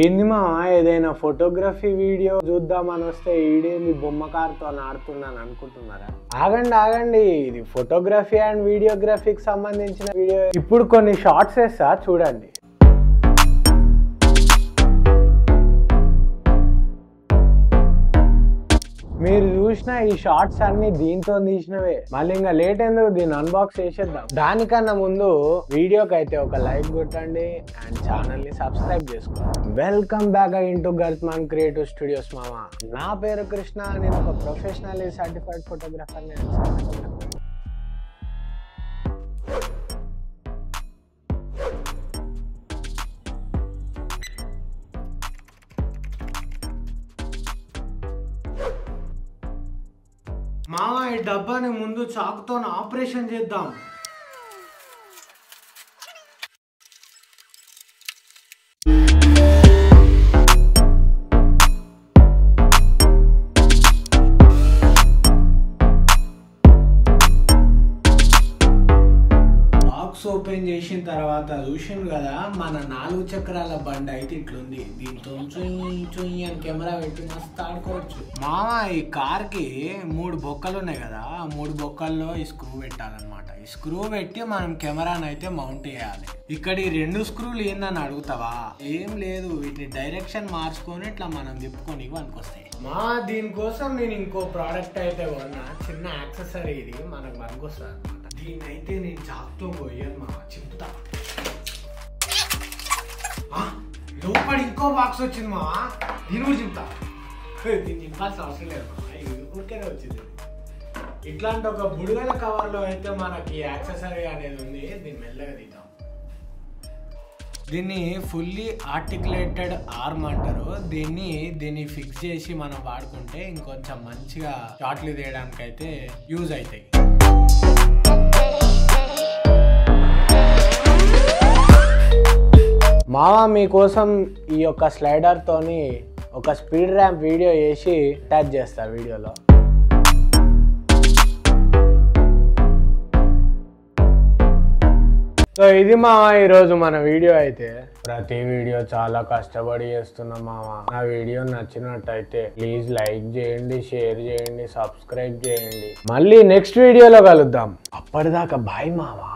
ఏంది మా ఏదైనా ఫోటోగ్రఫీ వీడియో చూద్దామని వస్తే ఈడేంది బొమ్మకారుతో ఆడుతున్నాను అనుకుంటున్నారా? ఆగండి, ఇది ఫోటోగ్రఫీ అండ్ వీడియోగ్రఫీకి సంబంధించిన వీడియో. ఇప్పుడు కొన్ని షార్ట్స్ వేస్తా చూడండి. మీరు చూసిన ఈ షార్ట్స్ అన్ని దీంతో తీసినవే. మళ్ళీ ఇంకా లేట్ ఎందుకు, దీన్ని అన్బాక్స్ చేసేద్దాం. దానికన్నా ముందు వీడియోకి అయితే ఒక లైక్ కొట్టండి అండ్ ఛానల్ ని సబ్స్క్రైబ్ చేసుకోండి. వెల్కమ్ బ్యాక్ టు గర్త్మాన్ క్రియేటివ్ స్టూడియోస్ మామ. నా పేరు కృష్ణ, నేను ఒక ప్రొఫెషనల్ సర్టిఫైడ్ ఫోటోగ్రాఫర్. మామ ఈ డబ్బాని ముందు చాకుతో ఆపరేషన్ చేద్దాం. ఓపెన్ చేసిన తర్వాత చూసిండు కదా, మన 4 చక్రాల బండి అయితే ఇట్లుంది. దీంతో అని కెమెరా పెట్టి మస్తు ఆడుకోవచ్చు. మామ ఈ కార్ కి 3 బొక్కలు ఉన్నాయి కదా, 3 బొక్కల్లో ఈ స్క్రూ పెట్టాలన్నమాట. ఈ స్క్రూ పెట్టి మనం కెమెరాని అయితే మౌంట్ చేయాలి. ఇక్కడ ఈ 2 స్క్రూలు ఏందని అడుగుతావా? ఏం లేదు, వీటిని డైరెక్షన్ మార్చుకొని ఇట్లా మనం తిప్పుకొని పనికొస్తాయి. మా దీనికోసం నేను ఇంకో ప్రోడక్ట్ అయితే కొన్నా, చిన్న యాక్సెసరీ. ఇది మనకు పనికొస్తుంది అనమాట. దీన్నైతే నేను చాకుతో పోయాను మా, చెప్తా. లోపల ఇంకో బాక్స్ వచ్చింది మా, దీని కూడా చెప్తా. దీన్ని చెప్పాల్సిన అవసరం లేదు మా, ఇది ఊరికేనే వచ్చింది. ఇట్లాంటి ఒక బుడగల కవర్లో అయితే మనకి యాక్సెసరీ అనేది ఉంది. దీన్ని మెల్లగా తీద్దాం. దీన్ని ఫుల్లీ ఆర్టికులేటెడ్ ఆర్మ్ అంటారు. దీన్ని ఫిక్స్ చేసి మనం వాడుకుంటే ఇంకొంచెం మంచిగా షాట్లు తీయడానికి అయితే యూజ్ అవుతాయి. మావా మీకోసం ఈ యొక్క స్లైడర్ తోని ఒక స్పీడ్ ర్యాంప్ వీడియో చేసి అటాచ్ చేస్తా వీడియోలో. సో ఇది మావా ఈరోజు మన వీడియో. అయితే ప్రతి వీడియో చాలా కష్టపడి చేస్తున్నాం మావా. నా వీడియో నచ్చినట్టయితే ప్లీజ్ లైక్ చేయండి, షేర్ చేయండి, సబ్స్క్రైబ్ చేయండి. మళ్ళీ నెక్స్ట్ వీడియోలో కలుద్దాం. అప్పటిదాకా బాయ్ మావా.